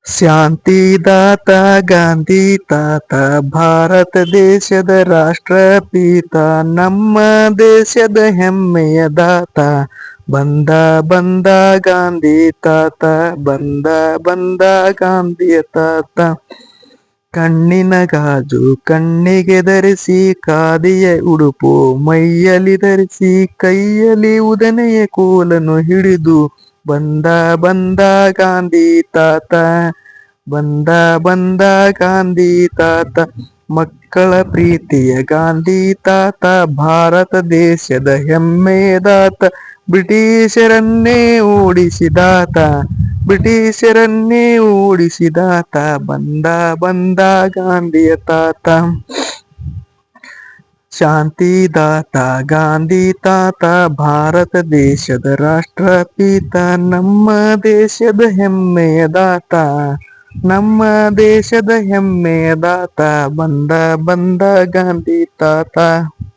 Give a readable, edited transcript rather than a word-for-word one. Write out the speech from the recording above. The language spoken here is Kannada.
ಶಾಂತಿದಾತ ಗಾಂಧಿ ತಾತ ಭಾರತ ದೇಶದ ರಾಷ್ಟ್ರಪಿತ ನಮ್ಮ ದೇಶದ ಹೆಮ್ಮೆಯ ದಾತ ಬಂದ ಬಂದ ಗಾಂಧಿ ತಾತ ಬಂದ ಬಂದ ಗಾಂಧಿಯ ತಾತ ಕಣ್ಣಿನ ಗಾಜು ಕಣ್ಣಿಗೆ ಧರಿಸಿ ಖಾದಿಯ ಉಡುಪು ಮೈಯಲ್ಲಿ ಧರಿಸಿ ಕೈಯಲ್ಲಿ ಉದನೆಯ ಕೋಲನ್ನು ಹಿಡಿದು ಬಂದ ಬಂದ ಗಾಂಧಿ ತಾತ ಬಂದ ಬಂದ ಗಾಂಧಿ ತಾತ ಮಕ್ಕಳ ಪ್ರೀತಿಯ ಗಾಂಧಿ ತಾತ ಭಾರತ ದೇಶದ ಹೆಮ್ಮೆಯ ದಾತ ಬ್ರಿಟಿಷರನ್ನೇ ಓಡಿಸಿದಾತ ಬ್ರಿಟಿಷರನ್ನೇ ಓಡಿಸಿದಾತ ಬಂದ ಬಂದ ಗಾಂಧಿಯ ತಾತ ಶಾಂತಿದಾತ ಗಾಂಧಿ ತಾತ ಭಾರತ ದೇಶದ ರಾಷ್ಟ್ರಪಿತ ನಮ್ಮ ದೇಶದ ಹೆಮ್ಮೆಯ ದಾತ ನಮ್ಮ ದೇಶದ ಹೆಮ್ಮೆಯ ದಾತ ಬಂದ ಬಂದ ಗಾಂಧಿ ತಾತ